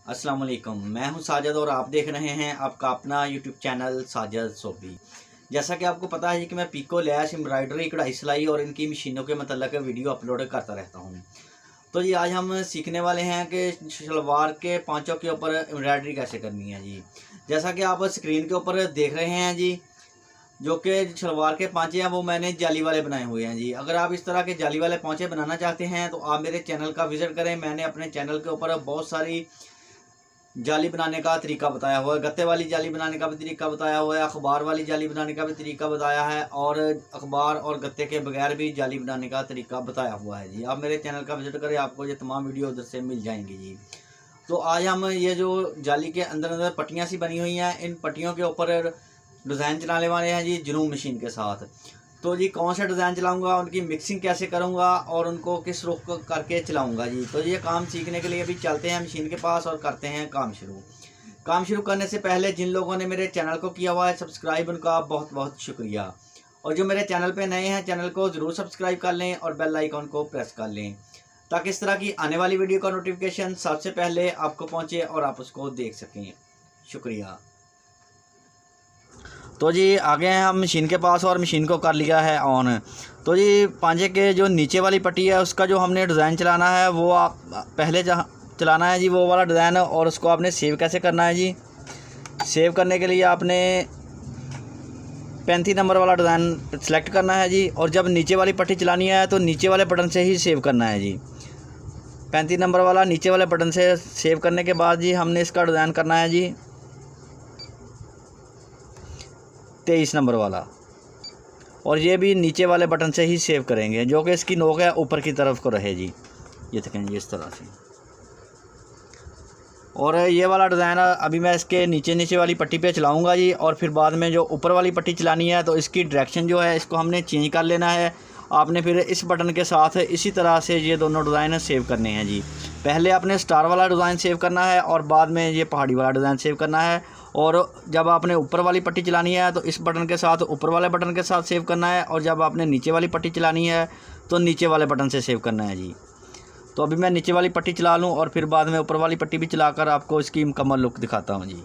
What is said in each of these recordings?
अस्सलाम वालेकुम। मैं हूं साजिद और आप देख रहे हैं आपका अपना यूट्यूब चैनल साजिद सोबी। जैसा कि आपको पता है कि मैं पिको, लैश, एम्ब्रॉयडरी, कढ़ाई सिलाई और इनकी मशीनों के मतलब वीडियो अपलोड करता रहता हूं। तो जी आज हम सीखने वाले हैं कि शलवार के पाँचों के ऊपर एम्ब्रॉयडरी कैसे करनी है जी। जैसा कि आप स्क्रीन के ऊपर देख रहे हैं जी, जो कि शलवार के पाँचे हैं वो मैंने जाली वाले बनाए हुए हैं जी। अगर आप इस तरह के जाली वाले पाँचे बनाना चाहते हैं तो आप मेरे चैनल का विज़िट करें। मैंने अपने चैनल के ऊपर बहुत सारी जाली बनाने का तरीका बताया हुआ है। गत्ते वाली जाली बनाने का भी तरीका बताया हुआ है, अखबार वाली जाली बनाने का भी तरीका बताया है और अखबार और गत्ते के बगैर भी जाली बनाने का तरीका बताया हुआ है जी। आप मेरे चैनल का विज़िट करें, आपको ये तमाम वीडियो उधर से मिल जाएंगी जी। तो आज हम ये जो जाली के अंदर अंदर पट्टियाँ सी बनी हुई हैं, इन पट्टियों के ऊपर डिज़ाइन चलाने वाले हैं जी जनूम मशीन के साथ। तो जी कौन सा डिज़ाइन चलाऊंगा, उनकी मिक्सिंग कैसे करूंगा और उनको किस रुख करके चलाऊंगा जी। तो ये काम सीखने के लिए भी चलते हैं मशीन के पास और करते हैं काम शुरू। काम शुरू करने से पहले जिन लोगों ने मेरे चैनल को किया हुआ है सब्सक्राइब, उनका बहुत बहुत शुक्रिया। और जो मेरे चैनल पे नए हैं, चैनल को ज़रूर सब्सक्राइब कर लें और बेल आइकॉन को प्रेस कर लें ताकि इस तरह की आने वाली वीडियो का नोटिफिकेशन सबसे पहले आपको पहुँचे और आप उसको देख सकें। शुक्रिया। तो जी आ गए हैं हम मशीन के पास और मशीन को कर लिया है ऑन। तो जी पांजे के जो नीचे वाली पट्टी है उसका जो हमने डिज़ाइन चलाना है वो आप पहले जहाँ चलाना है जी, वो वाला डिज़ाइन है। और उसको आपने सेव कैसे करना है जी। सेव करने के लिए आपने 35 नंबर वाला डिज़ाइन सेलेक्ट करना है जी। और जब नीचे वाली पट्टी चलानी है तो नीचे वाले बटन से ही सेव करना है जी। 35 नंबर वाला नीचे वाले बटन से सेव करने के बाद जी हमने इसका डिज़ाइन करना है जी 23 नंबर वाला। और ये भी नीचे वाले बटन से ही सेव करेंगे, जो कि इसकी नोक है ऊपर की तरफ को रहे जी। ये देखें जी इस तरह से। और ये वाला डिज़ाइन अभी मैं इसके नीचे वाली पट्टी पे चलाऊंगा जी। और फिर बाद में जो ऊपर वाली पट्टी चलानी है तो इसकी डायरेक्शन जो है इसको हमने चेंज कर लेना है। आपने फिर इस बटन के साथ इसी तरह से ये दोनों डिज़ाइन सेव करने हैं जी। पहले आपने स्टार वाला डिज़ाइन सेव करना है और बाद में ये पहाड़ी वाला डिज़ाइन सेव करना है। और जब आपने ऊपर वाली पट्टी चलानी है तो इस बटन के साथ ऊपर वाले बटन के साथ सेव करना है। और जब आपने नीचे वाली पट्टी चलानी है तो नीचे वाले बटन से सेव करना है जी। तो अभी मैं नीचे वाली पट्टी चला लूँ और फिर बाद में ऊपर वाली पट्टी भी चलाकर आपको इसकी मुकम्मल लुक दिखाता हूँ जी।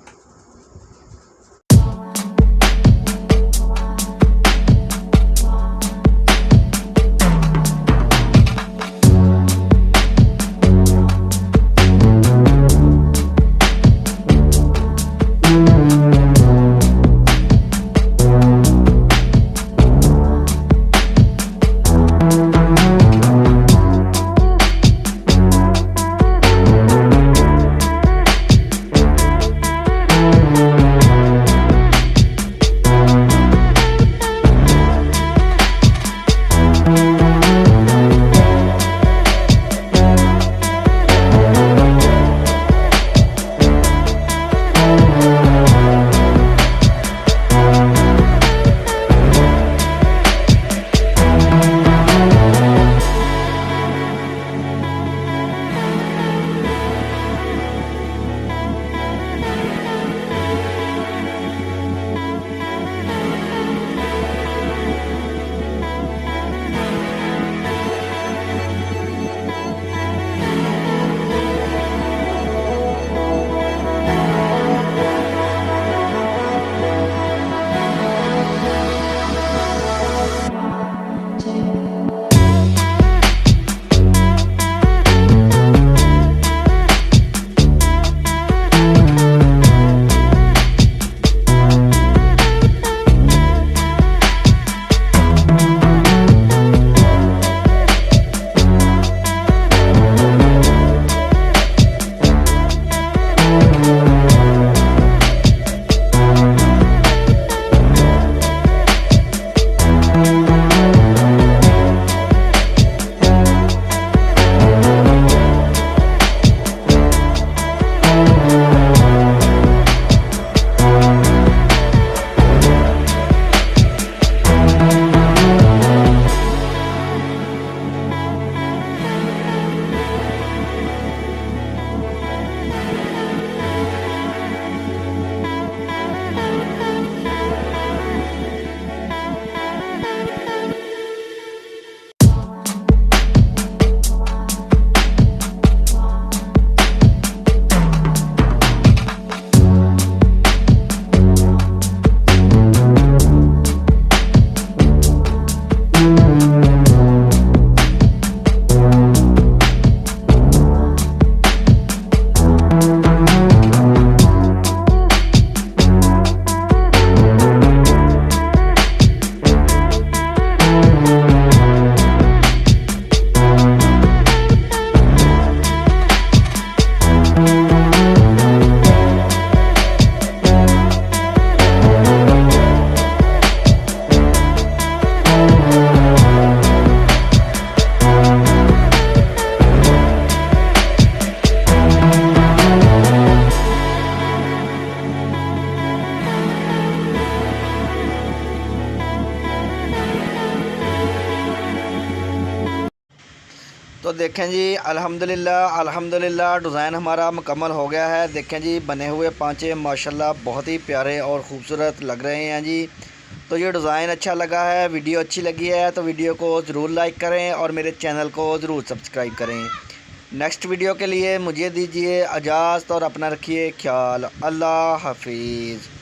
देखें जी, अल्हम्दुलिल्लाह डिज़ाइन हमारा मुकम्मल हो गया है। देखें जी, बने हुए पांचे माशाल्लाह बहुत ही प्यारे और ख़ूबसूरत लग रहे हैं जी। तो ये डिज़ाइन अच्छा लगा है, वीडियो अच्छी लगी है तो वीडियो को ज़रूर लाइक करें और मेरे चैनल को ज़रूर सब्सक्राइब करें। नेक्स्ट वीडियो के लिए मुझे दीजिए इजाज़त और अपना रखिए ख्याल। अल्लाह हाफिज़।